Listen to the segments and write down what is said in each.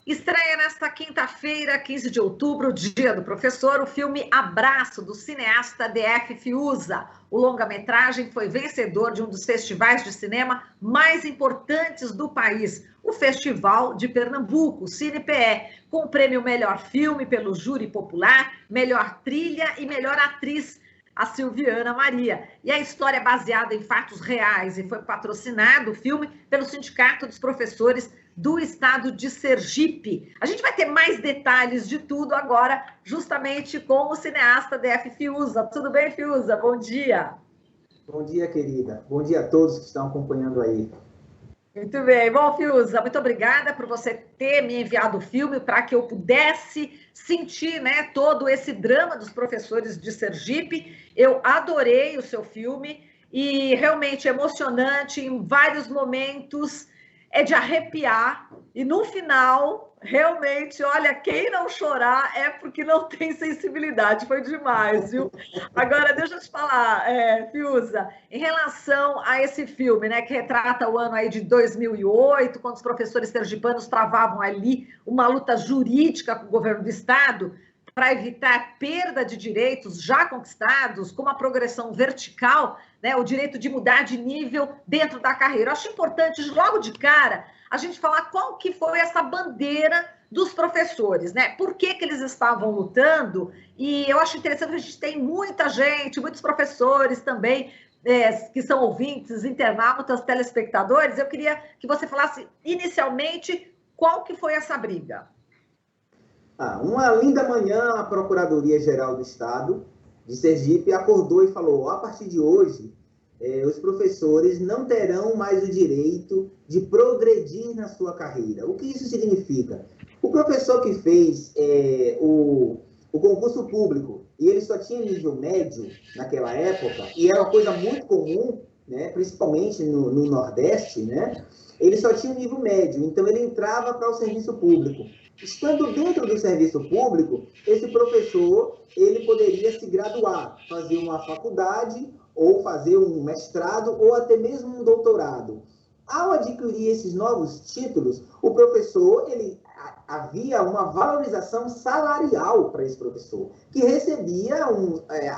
Estreia nesta quinta-feira, 15 de outubro, Dia do Professor, o filme Abraço, do cineasta D.F. Fiuza. O longa-metragem foi vencedor de um dos festivais de cinema mais importantes do país, o Festival de Pernambuco, o CinePE, com o prêmio Melhor Filme pelo Júri Popular, Melhor Trilha e Melhor Atriz, a Silviana Maria. E a história é baseada em fatos reais e foi patrocinado, o filme, pelo Sindicato dos Professores do Estado de Sergipe. A gente vai ter mais detalhes de tudo agora, justamente com o cineasta D.F. Fiuza. Tudo bem, Fiuza? Bom dia. Bom dia, querida. Bom dia a todos que estão acompanhando aí. Muito bem. Bom, Fiuza, muito obrigada por você ter me enviado o filme para que eu pudesse sentir, né, todo esse drama dos professores de Sergipe. Eu adorei o seu filme e realmente emocionante em vários momentos, é de arrepiar. E no final, realmente, olha, quem não chorar é porque não tem sensibilidade. Foi demais, viu? Agora, deixa eu te falar, Fiuza, em relação a esse filme, né, que retrata o ano aí de 2008, quando os professores sergipanos travavam ali uma luta jurídica com o governo do estado para evitar perda de direitos já conquistados, com uma progressão vertical, né, o direito de mudar de nível dentro da carreira. Eu acho importante, logo de cara, a gente falar qual que foi essa bandeira dos professores, né? Por que eles estavam lutando? E eu acho interessante que a gente tem muita gente, muitos professores também, que são ouvintes, internautas, telespectadores. Eu queria que você falasse inicialmente qual que foi essa briga. Uma linda manhã, a Procuradoria-Geral do Estado de Sergipe acordou e falou: a partir de hoje, os professores não terão mais o direito de progredir na sua carreira. O que isso significa? O professor que fez o concurso público e ele só tinha nível médio naquela época, e era uma coisa muito comum, né, principalmente no Nordeste, né, ele só tinha um nível médio, então ele entrava para o serviço público. Estando dentro do serviço público, esse professor ele poderia se graduar, fazer uma faculdade, ou fazer um mestrado, ou até mesmo um doutorado. Ao adquirir esses novos títulos, o professor, havia uma valorização salarial para esse professor, que recebia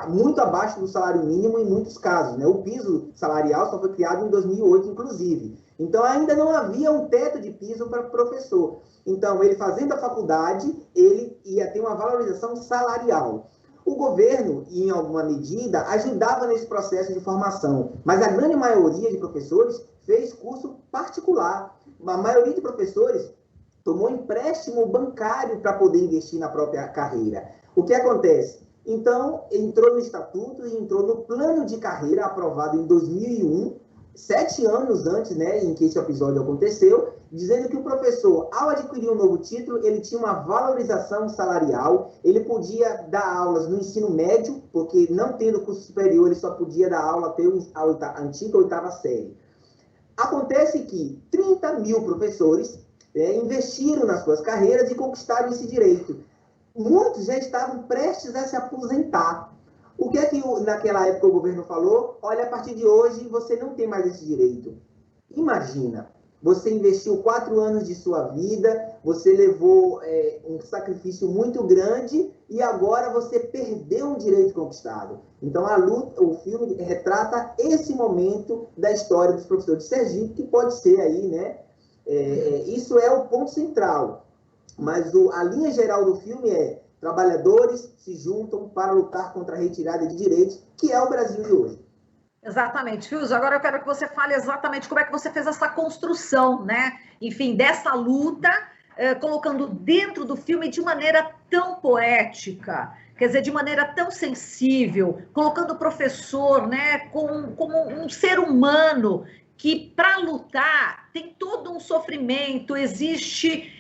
muito abaixo do salário mínimo em muitos casos, né? O piso salarial só foi criado em 2008, inclusive. Então, ainda não havia um teto de piso para o professor. Então, ele fazendo a faculdade, ele ia ter uma valorização salarial. O governo, em alguma medida, ajudava nesse processo de formação, mas a grande maioria de professores fez curso particular. A maioria de professores tomou empréstimo bancário para poder investir na própria carreira. O que acontece? Então, entrou no estatuto e entrou no plano de carreira aprovado em 2001, 7 anos antes, né, em que esse episódio aconteceu, dizendo que o professor, ao adquirir um novo título, ele tinha uma valorização salarial, ele podia dar aulas no ensino médio, porque não tendo curso superior, ele só podia dar aula até a antiga 8ª série. Acontece que 30 mil professores investiram nas suas carreiras e conquistaram esse direito. Muitos já estavam prestes a se aposentar. O que é que naquela época o governo falou? Olha, a partir de hoje você não tem mais esse direito. Imagina, você investiu 4 anos de sua vida, você levou um sacrifício muito grande e agora você perdeu um direito conquistado. Então o filme retrata esse momento da história dos professores de Sergipe, que pode ser aí, né? Isso é o ponto central. Mas a linha geral do filme é: trabalhadores se juntam para lutar contra a retirada de direitos, que é o Brasil de hoje. Exatamente, Fiuza. Agora eu quero que você fale exatamente como é que você fez essa construção, né? Enfim, dessa luta, colocando dentro do filme de maneira tão poética, quer dizer, de maneira tão sensível, colocando o professor, né, como um ser humano que, para lutar, tem todo um sofrimento, existe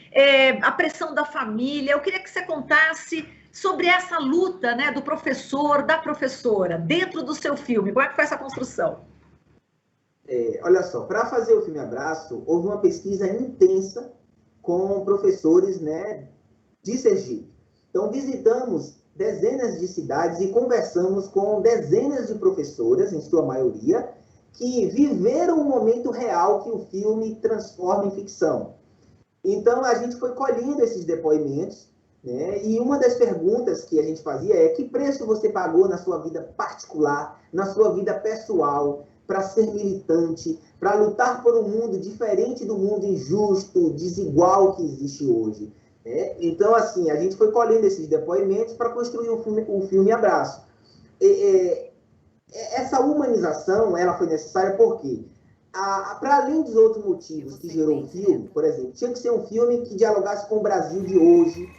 a pressão da família. Eu queria que você contasse sobre essa luta, né, do professor, da professora, dentro do seu filme. Como é que foi essa construção? Olha só, para fazer o filme Abraço, houve uma pesquisa intensa com professores, né, de Sergipe. Então, visitamos dezenas de cidades e conversamos com dezenas de professoras, em sua maioria, que viveram o momento real que o filme transforma em ficção. Então, a gente foi colhendo esses depoimentos, né? E uma das perguntas que a gente fazia é: que preço você pagou na sua vida particular, na sua vida pessoal, para ser militante, para lutar por um mundo diferente do mundo injusto, desigual que existe hoje? Então, assim, a gente foi colhendo esses depoimentos para construir o filme Abraço. Essa humanização, ela foi necessária porque, para além dos outros motivos que gerou o filme, por exemplo, tinha que ser um filme que dialogasse com o Brasil de hoje,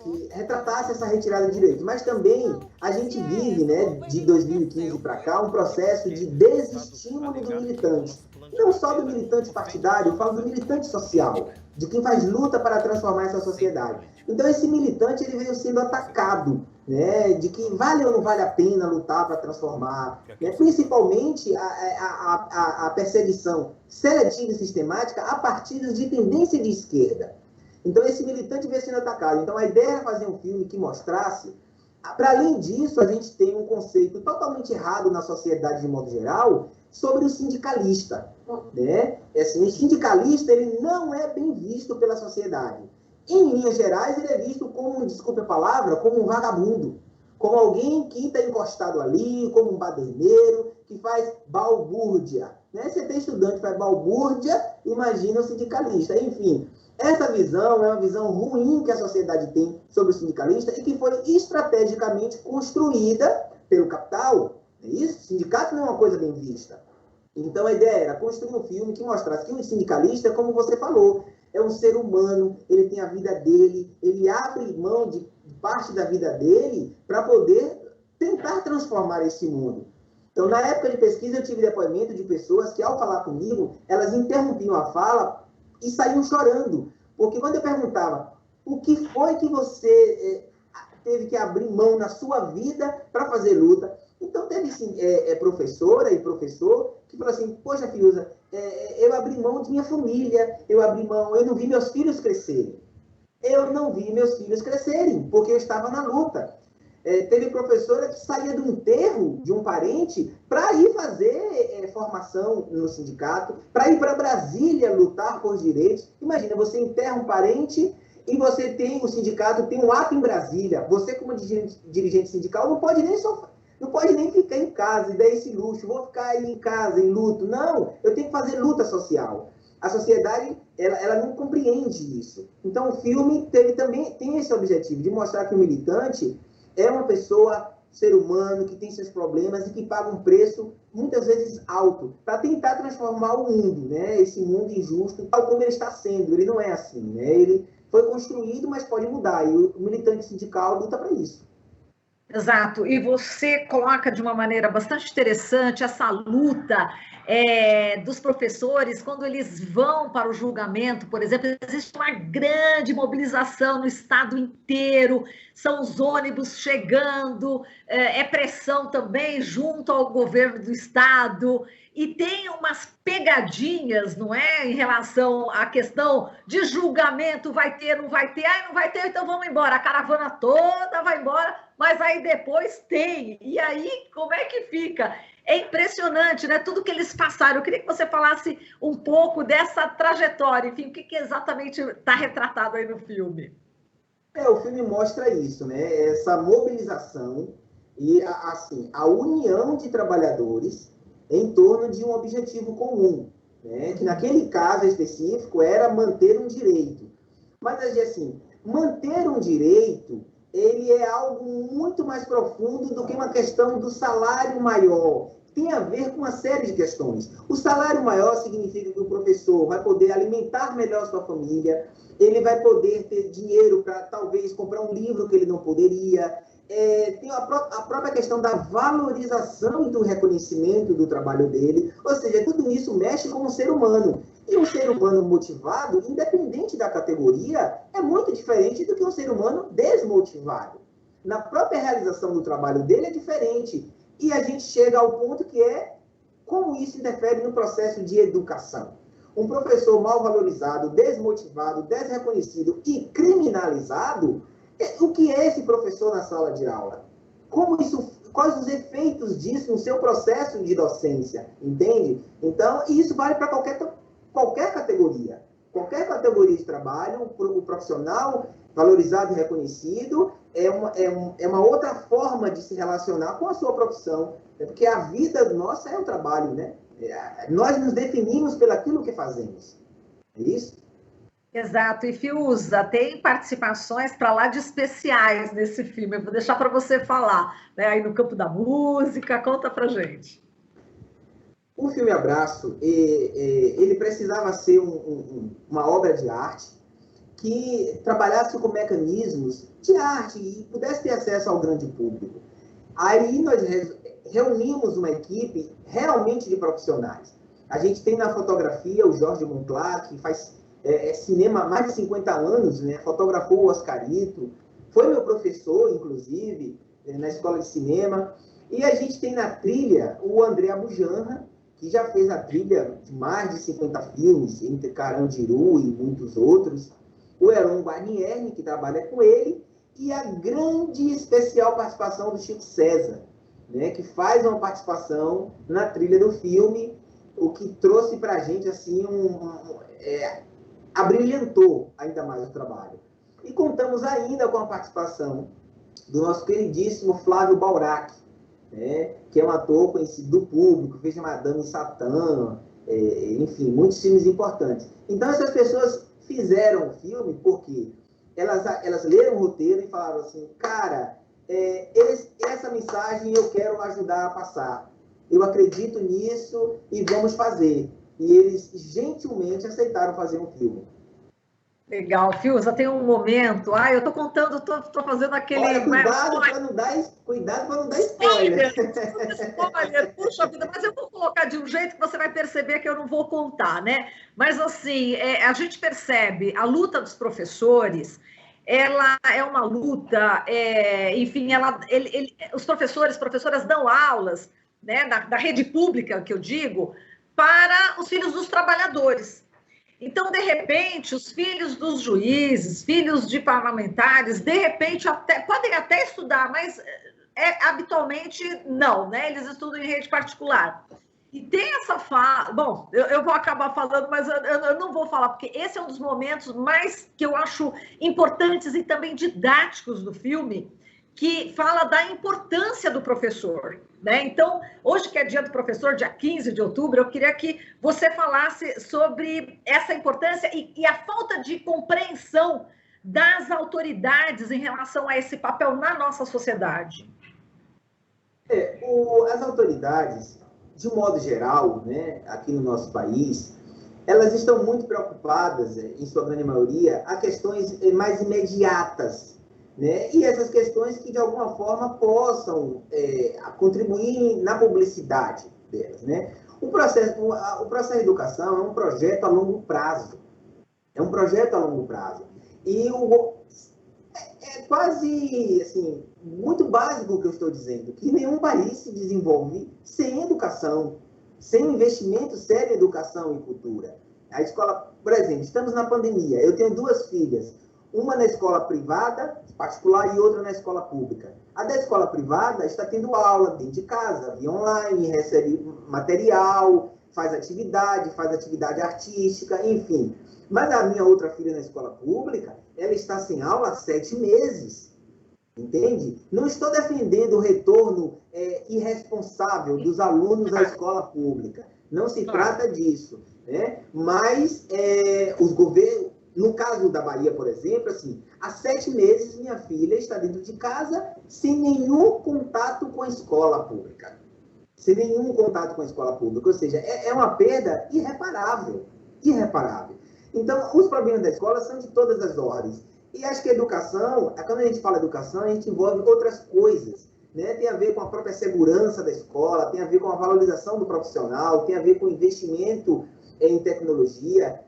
que retratasse essa retirada de direitos. Mas também a gente vive, né, de 2015 para cá, um processo de desestímulo do militante. Não só do militante partidário, eu falo do militante social, de quem faz luta para transformar essa sociedade. Então, esse militante ele veio sendo atacado, né, de que vale ou não vale a pena lutar para transformar, né, principalmente a perseguição seletiva e sistemática a partidos de tendência de esquerda. Então, esse militante veio sendo atacado. Então, a ideia era fazer um filme que mostrasse. Para além disso, a gente tem um conceito totalmente errado na sociedade, de modo geral, sobre o sindicalista. Né? Assim, o sindicalista ele não é bem visto pela sociedade. Em linhas gerais, ele é visto como, desculpe a palavra, como um vagabundo. Como alguém que está encostado ali, como um baderneiro, que faz balbúrdia. Né? Você tem estudante que faz balbúrdia, imagina o sindicalista. Enfim, essa visão é uma visão ruim que a sociedade tem sobre o sindicalista e que foi estrategicamente construída pelo capital. É isso? O sindicato não é uma coisa bem vista. Então, a ideia era construir um filme que mostrasse que o sindicalista, como você falou, é um ser humano, ele tem a vida dele, ele abre mão de parte da vida dele para poder tentar transformar esse mundo. Então, na época de pesquisa, eu tive depoimento de pessoas que, ao falar comigo, elas interrompiam a fala e saíam chorando. Porque quando eu perguntava o que foi que você teve que abrir mão na sua vida para fazer luta, então teve sim, professora e professor que falou assim: poxa, Fiuza, eu abri mão de minha família, eu não vi meus filhos crescerem. Eu não vi meus filhos crescerem, porque eu estava na luta. Teve professora que saía do enterro de um parente para ir fazer formação no sindicato, para ir para Brasília lutar por direitos. Imagina, você enterra um parente e você tem, o sindicato tem um ato em Brasília. Você, como dirigente sindical, não pode nem ficar em casa e dar esse luxo. Vou ficar aí em casa, em luto. Não, eu tenho que fazer luta social. A sociedade, ela não compreende isso. Então, o filme tem esse objetivo, de mostrar que o militante é uma pessoa, ser humano, que tem seus problemas e que paga um preço, muitas vezes alto, para tentar transformar o mundo, né? Esse mundo injusto, tal como ele está sendo. Ele não é assim, né? Ele foi construído, mas pode mudar. E o militante sindical luta para isso. Exato, e você coloca de uma maneira bastante interessante essa luta dos professores, quando eles vão para o julgamento, por exemplo, existe uma grande mobilização no estado inteiro, são os ônibus chegando, pressão também junto ao governo do estado, e tem umas pegadinhas, não é, em relação à questão de julgamento, vai ter, não vai ter, não vai ter, então vamos embora, a caravana toda vai embora, mas aí depois tem, e aí como é que fica? É impressionante, né? Tudo que eles passaram. Eu queria que você falasse um pouco dessa trajetória, enfim, o que exatamente está retratado aí no filme. O filme mostra isso, né? Essa mobilização e assim, a união de trabalhadores em torno de um objetivo comum, né? Que naquele caso específico era manter um direito. Mas assim, manter um direito, ele é algo muito mais profundo do que uma questão do salário maior. Tem a ver com uma série de questões. O salário maior significa que o professor vai poder alimentar melhor sua família, ele vai poder ter dinheiro para talvez comprar um livro que ele não poderia. Tem a própria questão da valorização e do reconhecimento do trabalho dele. Ou seja, tudo isso mexe com o ser humano. E um ser humano motivado, independente da categoria, é muito diferente do que um ser humano desmotivado. Na própria realização do trabalho dele é diferente. E a gente chega ao ponto que é como isso interfere no processo de educação. Um professor mal valorizado, desmotivado, desreconhecido e criminalizado, o que é esse professor na sala de aula? Quais os efeitos disso no seu processo de docência? Entende? Então, isso vale para qualquer categoria. qualquer categoria de trabalho, o profissional valorizado e reconhecido é uma outra forma de se relacionar com a sua profissão, porque a vida nossa é o trabalho, né? Nós nos definimos pelaquilo que fazemos. É isso? Exato, e Fiuza, tem participações para lá de especiais nesse filme. Eu vou deixar para você falar, né? Aí no campo da música, conta para gente. O filme Abraço, ele precisava ser uma obra de arte que trabalhasse com mecanismos de arte e pudesse ter acesso ao grande público. Aí nós reunimos uma equipe realmente de profissionais. A gente tem na fotografia o Jorge Monclar, que faz cinema há mais de 50 anos, né? Fotografou o Oscarito, foi meu professor, inclusive, na escola de cinema. E a gente tem na trilha o André Abujanra, que já fez a trilha de mais de 50 filmes, entre Carandiru e muitos outros. O Heron Guarnieri, que trabalha com ele, e a grande e especial participação do Chico César, né, que faz uma participação na trilha do filme, o que trouxe para a gente assim, abrilhantou ainda mais o trabalho. E contamos ainda com a participação do nosso queridíssimo Flávio Baurac, né, que é um ator conhecido do público, fez Madame Satã, enfim, muitos filmes importantes. Então, essas pessoas fizeram o filme porque elas leram o roteiro e falaram assim, cara, essa mensagem eu quero ajudar a passar. Eu acredito nisso e vamos fazer. E eles gentilmente aceitaram fazer um filme. Legal, Fiuza, tem um momento. Eu tô contando, tô fazendo aquele. Olha, cuidado para não dar spoiler. Spoiler, puxa vida, mas eu vou colocar de um jeito que você vai perceber que eu não vou contar, né? Mas assim, a gente percebe a luta dos professores. Ela é uma luta, enfim, os professoras dão aulas, né, da rede pública, que eu digo, para os filhos dos trabalhadores. Então, de repente, os filhos dos juízes, filhos de parlamentares, de repente, podem até estudar, mas habitualmente não, né? Eles estudam em rede particular. E tem essa fala... Bom, eu vou acabar falando, mas eu não vou falar, porque esse é um dos momentos mais que eu acho importantes e também didáticos do filme, que fala da importância do professor, né? Então, hoje que é dia do professor, dia 15 de outubro, eu queria que você falasse sobre essa importância e a falta de compreensão das autoridades em relação a esse papel na nossa sociedade. As autoridades, de um modo geral, né, aqui no nosso país, elas estão muito preocupadas, em sua grande maioria, a questões mais imediatas, né? E essas questões que, de alguma forma, possam contribuir na publicidade delas, né? O processo de educação é um projeto a longo prazo. É um projeto a longo prazo. E é quase, assim, muito básico o que eu estou dizendo, que nenhum país se desenvolve sem educação, sem investimento sério em educação e cultura. A escola, por exemplo, estamos na pandemia, eu tenho 2 filhas, uma na escola privada, particular, e outra na escola pública. A da escola privada está tendo aula dentro de casa, via online, recebe material, faz atividade artística, enfim. Mas a minha outra filha na escola pública, ela está sem aula há 7 meses. Entende? Não estou defendendo o retorno irresponsável dos alunos à escola pública. Não se trata disso, né? Mas os governos, no caso da Bahia, por exemplo, assim, há 7 meses minha filha está dentro de casa sem nenhum contato com a escola pública. Sem nenhum contato com a escola pública. Ou seja, é uma perda irreparável. Irreparável. Então, os problemas da escola são de todas as ordens. E acho que a educação, quando a gente fala educação, a gente envolve outras coisas, né? Tem a ver com a própria segurança da escola, tem a ver com a valorização do profissional, tem a ver com o investimento em tecnologia.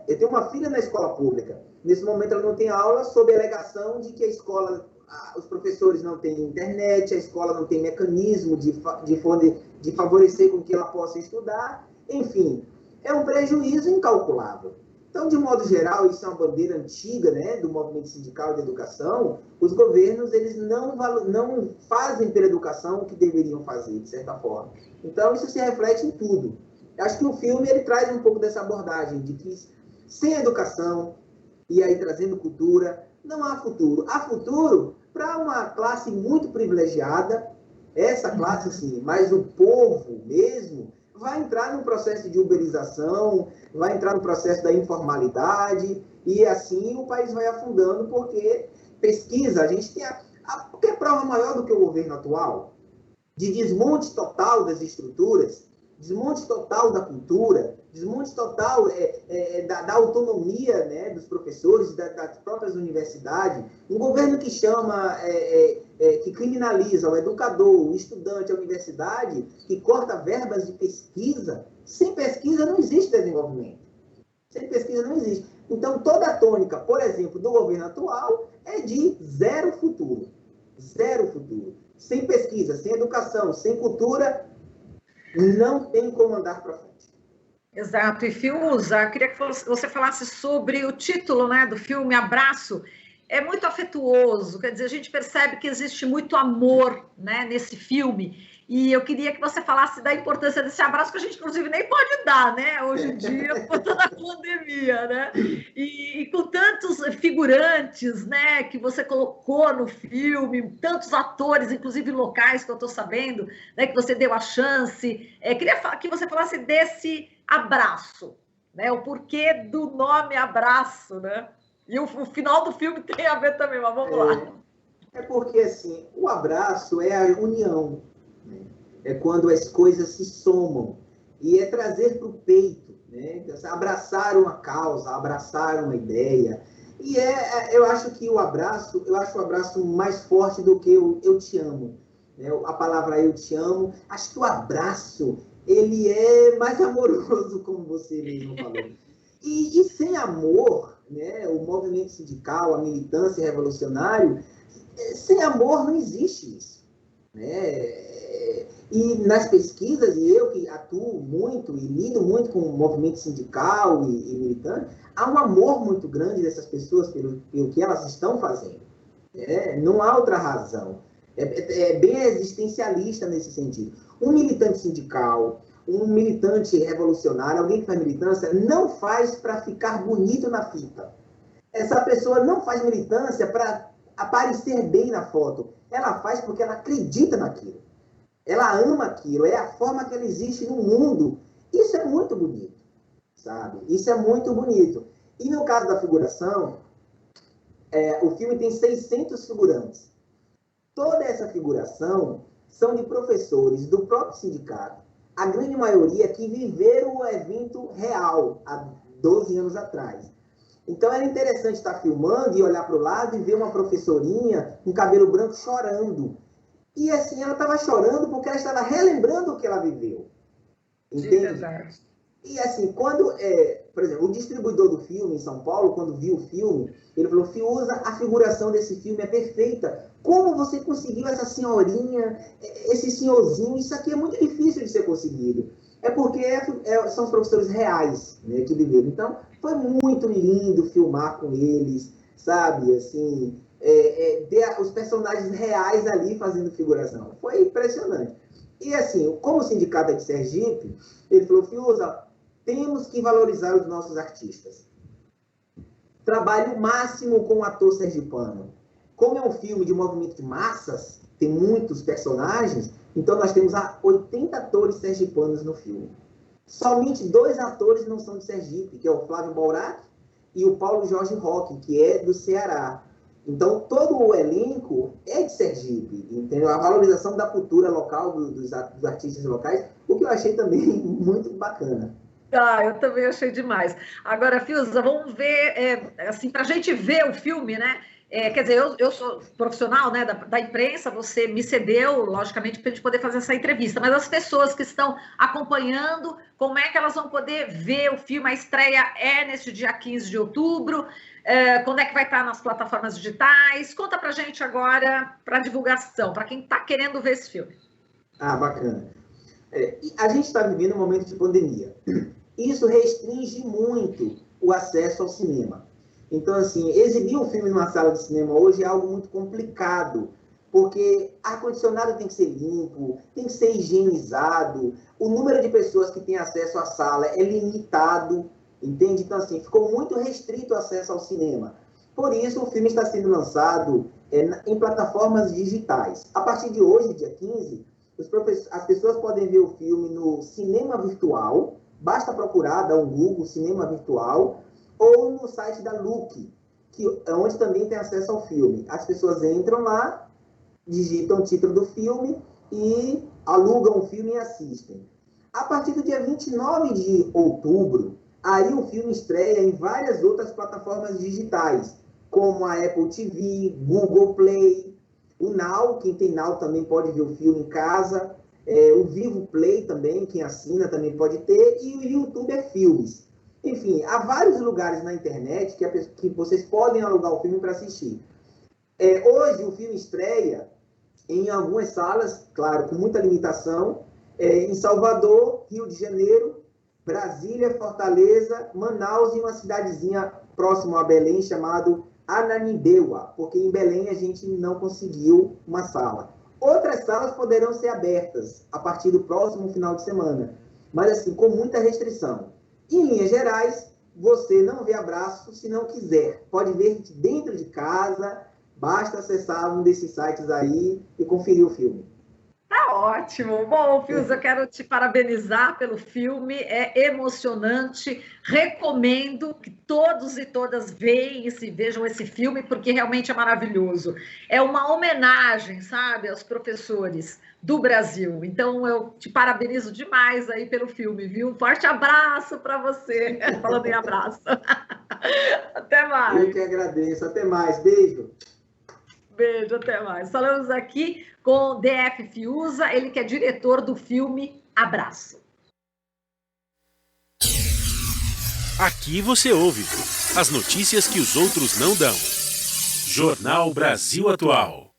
Eu tenho uma filha na escola pública. Nesse momento ela não tem aula sob a alegação de que a escola, os professores não têm internet, a escola não tem mecanismo de favorecer com que ela possa estudar. Enfim, é um prejuízo incalculável. Então, de modo geral, isso é uma bandeira antiga, né, do movimento sindical de educação. Os governos, eles não fazem pela educação o que deveriam fazer, de certa forma. Então, isso se reflete em tudo. Eu acho que o filme ele traz um pouco dessa abordagem, de que Sem educação, e aí trazendo cultura, não há futuro. Há futuro para uma classe muito privilegiada, essa classe sim, mas o povo mesmo vai entrar num processo de uberização, vai entrar no processo da informalidade, e assim o país vai afundando, porque pesquisa, a gente tem qualquer prova maior do que o governo atual, de desmonte total das estruturas, desmonte total da cultura, desmonte total da autonomia, né, dos professores, das próprias universidades. Um governo que chama, que criminaliza o educador, o estudante, a universidade, que corta verbas de pesquisa. Sem pesquisa não existe desenvolvimento. Sem pesquisa não existe. Então, toda a tônica, por exemplo, do governo atual é de zero futuro. Zero futuro. Sem pesquisa, sem educação, sem cultura, não tem como andar para frente. Exato. E, Fiuza, queria que você falasse sobre o título, né, do filme Abraço. É muito afetuoso, quer dizer, a gente percebe que existe muito amor, né, nesse filme. E eu queria que você falasse da importância desse abraço, que a gente, inclusive, nem pode dar, né, hoje em dia, por toda a pandemia, né? E com tantos figurantes, né, que você colocou no filme, tantos atores, inclusive locais, que eu estou sabendo, né, que você deu a chance. Queria que você falasse desse abraço, né, o porquê do nome Abraço, né? E o final do filme tem a ver também, mas vamos lá. É porque, assim, o abraço é a união, né? É quando as coisas se somam. E é trazer para o peito, né? Abraçar uma causa, abraçar uma ideia. E eu acho que o abraço mais forte do que o eu te amo, né? A palavra eu te amo, acho que o abraço, ele é mais amoroso, como você mesmo falou. E sem amor, né, o movimento sindical, a militância revolucionária, sem amor não existe isso, né? E nas pesquisas, e eu que atuo muito e lido muito com o movimento sindical e militante, há um amor muito grande dessas pessoas pelo que elas estão fazendo, né? Não há outra razão. É bem existencialista nesse sentido. Um militante sindical, um militante revolucionário, alguém que faz militância, não faz para ficar bonito na fita. Essa pessoa não faz militância para aparecer bem na foto. Ela faz porque ela acredita naquilo. Ela ama aquilo. É a forma que ela existe no mundo. Isso é muito bonito, sabe? Isso é muito bonito. E no caso da figuração, o filme tem 600 figurantes. Toda essa figuração são de professores do próprio sindicato. A grande maioria que viveram o evento real, há 12 anos atrás. Então era interessante estar filmando e olhar para o lado e ver uma professorinha com cabelo branco chorando. E assim, ela estava chorando porque ela estava relembrando o que ela viveu. Entende? E assim, quando, por exemplo, o distribuidor do filme em São Paulo, quando viu o filme, ele falou: Fiuza, a figuração desse filme é perfeita. Como você conseguiu essa senhorinha, esse senhorzinho? Isso aqui é muito difícil de ser conseguido. É porque são os professores reais, né, que viveram. Então, foi muito lindo filmar com eles, sabe? Assim, ter os personagens reais ali fazendo figuração. Foi impressionante. E assim, como o sindicato é de Sergipe, ele falou: Fiuza, temos que valorizar os nossos artistas. Trabalhe o máximo com o ator sergipano. Como é um filme de movimento de massas, tem muitos personagens, então nós temos 80 atores sergipanos no filme. Somente 2 atores não são de Sergipe, que é o Flávio Bourac e o Paulo Jorge Roque, que é do Ceará. Então, todo o elenco é de Sergipe, entendeu? A valorização da cultura local, dos artistas locais, o que eu achei também muito bacana. Eu também achei demais. Agora, Fiuza, vamos ver, assim, para a gente ver o filme, né? Quer dizer, eu sou profissional, né, da imprensa, você me cedeu, logicamente, para a gente poder fazer essa entrevista, mas as pessoas que estão acompanhando, como é que elas vão poder ver o filme? A estreia é neste dia 15 de outubro, quando é que vai estar nas plataformas digitais? Conta para a gente agora, para divulgação, para quem está querendo ver esse filme. Bacana. A gente está vivendo um momento de pandemia. Isso restringe muito o acesso ao cinema. Então, assim, exibir um filme numa sala de cinema hoje é algo muito complicado, porque ar-condicionado tem que ser limpo, tem que ser higienizado, o número de pessoas que têm acesso à sala é limitado. entende? Então, assim, ficou muito restrito o acesso ao cinema. Por isso, o filme está sendo lançado em plataformas digitais. A partir de hoje, dia 15, as pessoas podem ver o filme no cinema virtual, basta procurar, dar um Google, cinema virtual, ou no site da Look, onde também tem acesso ao filme. As pessoas entram lá, digitam o título do filme e alugam o filme e assistem. A partir do dia 29 de outubro, aí o filme estreia em várias outras plataformas digitais, como a Apple TV, Google Play, o Now, quem tem Now também pode ver o filme em casa, o Vivo Play também, quem assina também pode ter, e o YouTube Filmes. Enfim, há vários lugares na internet que vocês podem alugar o filme para assistir. Hoje o filme estreia em algumas salas, claro, com muita limitação, em Salvador, Rio de Janeiro, Brasília, Fortaleza, Manaus e uma cidadezinha próxima a Belém chamado Ananindeua, porque em Belém a gente não conseguiu uma sala. Outras salas poderão ser abertas a partir do próximo final de semana, mas assim, com muita restrição. Em linhas gerais, você não vê Abraço se não quiser. Pode ver dentro de casa, basta acessar um desses sites aí e conferir o filme. Tá ótimo. Bom, Fius, eu quero te parabenizar pelo filme, é emocionante. Recomendo que todos e todas vejam esse filme, porque realmente é maravilhoso. É uma homenagem, sabe, aos professores do Brasil. Então, eu te parabenizo demais aí pelo filme, viu? Um forte abraço para você. Falando em abraço. Até mais. Eu que agradeço. Até mais. Beijo. Beijo, até mais. Falamos aqui com o DF Fiuza, ele que é diretor do filme Abraço. Aqui você ouve as notícias que os outros não dão. Jornal Brasil Atual.